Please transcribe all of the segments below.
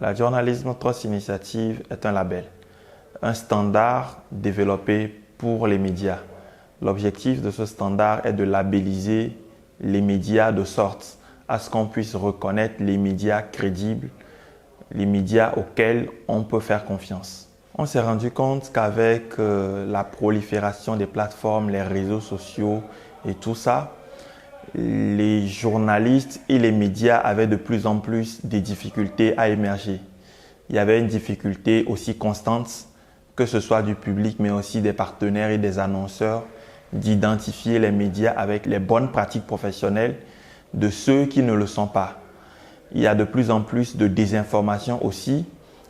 La Journalism Trust Initiative est un label, un standard développé pour les médias. L'objectif de ce standard est de labelliser les médias de sorte à ce qu'on puisse reconnaître les médias crédibles, les médias auxquels on peut faire confiance. On s'est rendu compte qu'avec la prolifération des plateformes, les réseaux sociaux et tout ça, les journalistes et les médias avaient de plus en plus des difficultés à émerger. Il y avait une difficulté aussi constante, que ce soit du public mais aussi des partenaires et des annonceurs, d'identifier les médias avec les bonnes pratiques professionnelles de ceux qui ne le sont pas. Il y a de plus en plus de désinformation aussi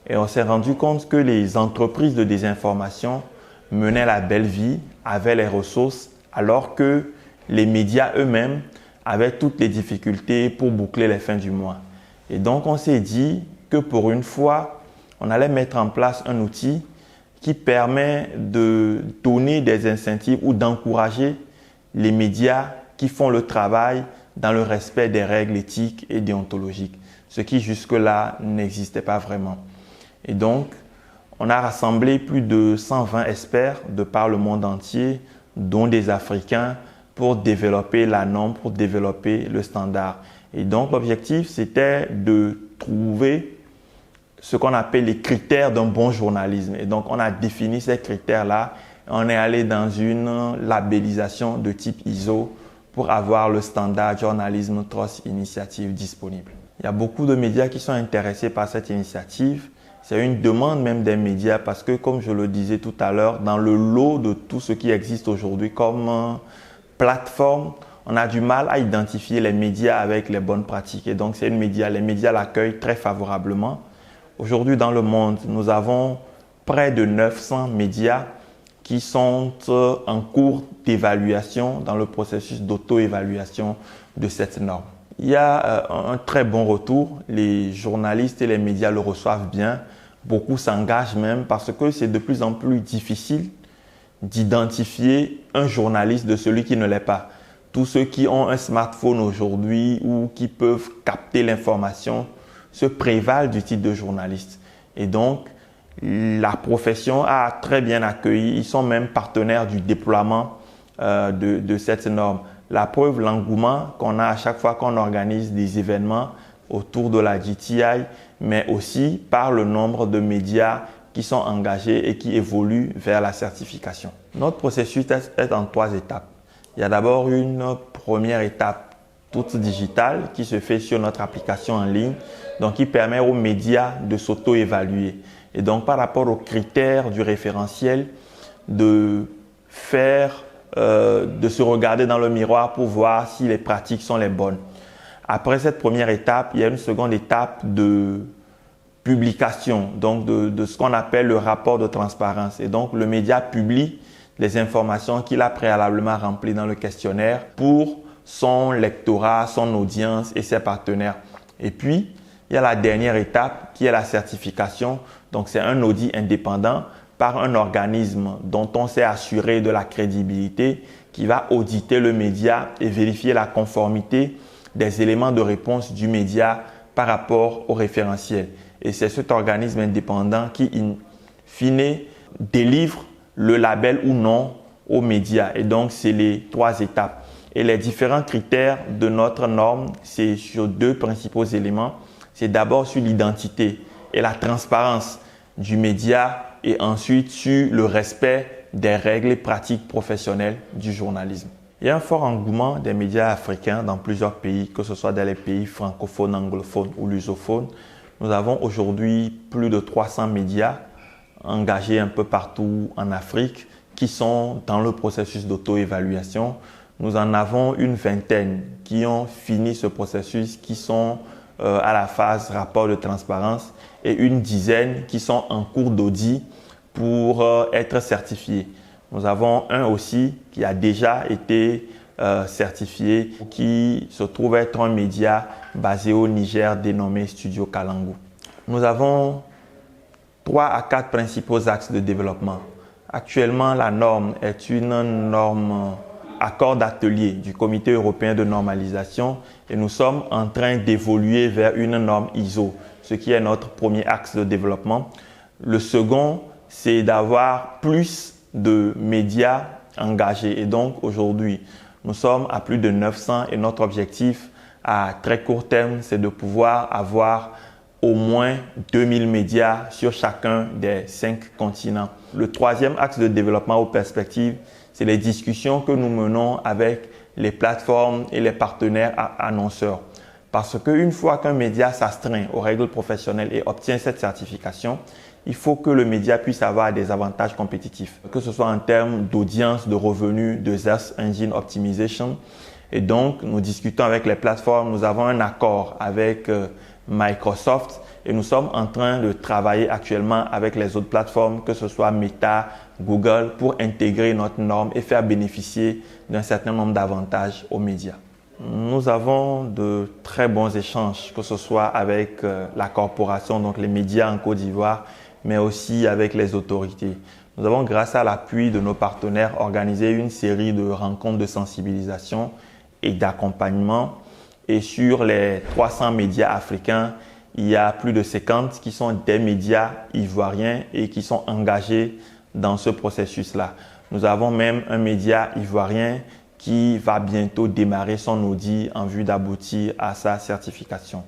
et on s'est rendu compte que les entreprises de désinformation menaient la belle vie, avaient les ressources, alors que les médias eux-mêmes avaient toutes les difficultés pour boucler les fins du mois. Et donc on s'est dit que pour une fois, on allait mettre en place un outil qui permet de donner des incentives ou d'encourager les médias qui font le travail dans le respect des règles éthiques et déontologiques, ce qui jusque-là n'existait pas vraiment. Et donc, on a rassemblé plus de 120 experts de par le monde entier, dont des Africains, pour développer la norme, pour développer le standard. Et donc, l'objectif, c'était de trouver ce qu'on appelle les critères d'un bon journalisme. Et donc, on a défini ces critères-là. On est allé dans une labellisation de type ISO pour avoir le standard Journalism Trust Initiative disponible. Il y a beaucoup de médias qui sont intéressés par cette initiative. C'est une demande même des médias parce que, comme je le disais tout à l'heure, dans le lot de tout ce qui existe aujourd'hui comme plateforme, on a du mal à identifier les médias avec les bonnes pratiques. Et donc, les médias l'accueillent très favorablement. Aujourd'hui, dans le monde, nous avons près de 900 médias qui sont en cours d'évaluation dans le processus d'auto-évaluation de cette norme. Il y a un très bon retour. Les journalistes et les médias le reçoivent bien. Beaucoup s'engagent même parce que c'est de plus en plus difficile d'identifier un journaliste de celui qui ne l'est pas. Tous ceux qui ont un smartphone aujourd'hui ou qui peuvent capter l'information se prévalent du titre de journaliste. Et donc, la profession a très bien accueilli. Ils sont même partenaires du déploiement de cette norme. La preuve, l'engouement qu'on a à chaque fois qu'on organise des événements autour de la JTI, mais aussi par le nombre de médias qui sont engagés et qui évoluent vers la certification. Notre processus est en 3 étapes. Il y a d'abord une première étape toute digitale qui se fait sur notre application en ligne, donc qui permet aux médias de s'auto-évaluer. Et donc par rapport aux critères du référentiel, de se regarder dans le miroir pour voir si les pratiques sont les bonnes. Après cette première étape, il y a une seconde étape de publication, donc de ce qu'on appelle le rapport de transparence. Et donc le média publie les informations qu'il a préalablement remplies dans le questionnaire pour son lectorat, son audience et ses partenaires. Et puis, il y a la dernière étape qui est la certification. Donc, c'est un audit indépendant par un organisme dont on s'est assuré de la crédibilité qui va auditer le média et vérifier la conformité des éléments de réponse du média par rapport au référentiel. Et c'est cet organisme indépendant qui, in fine, délivre le label ou non aux médias. Et donc, c'est les 3 étapes. Et les différents critères de notre norme, c'est sur 2 principaux éléments. C'est d'abord sur l'identité et la transparence du média et ensuite sur le respect des règles et pratiques professionnelles du journalisme. Il y a un fort engouement des médias africains dans plusieurs pays, que ce soit dans les pays francophones, anglophones ou lusophones. Nous avons aujourd'hui plus de 300 médias engagés un peu partout en Afrique qui sont dans le processus d'auto-évaluation. Nous en avons une vingtaine qui ont fini ce processus, qui sont à la phase rapport de transparence et une dizaine qui sont en cours d'audit pour être certifiés. Nous avons un aussi qui a déjà été certifié, qui se trouve être un média basé au Niger dénommé Studio Kalangu. Nous avons 3 à 4 principaux axes de développement. Actuellement, la norme est une norme accord d'atelier du Comité européen de normalisation et nous sommes en train d'évoluer vers une norme ISO ce qui est notre premier axe de développement. Le second, c'est d'avoir plus de médias engagés. Et donc, aujourd'hui, nous sommes à plus de 900 et notre objectif à très court terme, c'est de pouvoir avoir au moins 2000 médias sur chacun des 5 continents. Le troisième axe de développement aux perspectives, c'est les discussions que nous menons avec les plateformes et les partenaires annonceurs. Parce qu'une fois qu'un média s'astreint aux règles professionnelles et obtient cette certification, il faut que le média puisse avoir des avantages compétitifs, que ce soit en termes d'audience, de revenus, de Search Engine Optimization. Et donc, nous discutons avec les plateformes, nous avons un accord avec Microsoft et nous sommes en train de travailler actuellement avec les autres plateformes, que ce soit Meta, Google, pour intégrer notre norme et faire bénéficier d'un certain nombre d'avantages aux médias. Nous avons de très bons échanges, que ce soit avec la corporation, donc les médias en Côte d'Ivoire, mais aussi avec les autorités. Nous avons, grâce à l'appui de nos partenaires, organisé une série de rencontres de sensibilisation et d'accompagnement. Et sur les 300 médias africains, il y a plus de 50 qui sont des médias ivoiriens et qui sont engagés dans ce processus-là. Nous avons même un média ivoirien qui va bientôt démarrer son audit en vue d'aboutir à sa certification.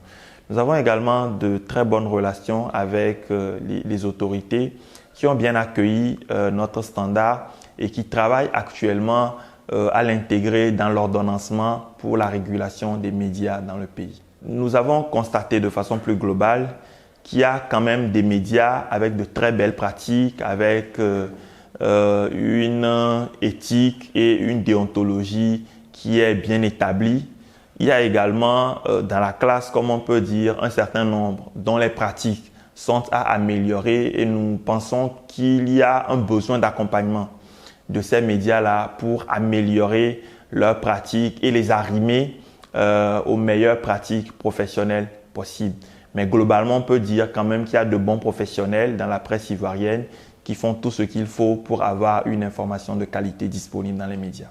Nous avons également de très bonnes relations avec les autorités qui ont bien accueilli notre standard et qui travaillent actuellement à l'intégrer dans l'ordonnancement pour la régulation des médias dans le pays. Nous avons constaté de façon plus globale qu'il y a quand même des médias avec de très belles pratiques, avec une éthique et une déontologie qui est bien établie. Il y a également dans la classe, comme on peut dire, un certain nombre dont les pratiques sont à améliorer et nous pensons qu'il y a un besoin d'accompagnement de ces médias-là pour améliorer leurs pratiques et les arrimer aux meilleures pratiques professionnelles possibles. Mais globalement, on peut dire quand même qu'il y a de bons professionnels dans la presse ivoirienne qui font tout ce qu'il faut pour avoir une information de qualité disponible dans les médias.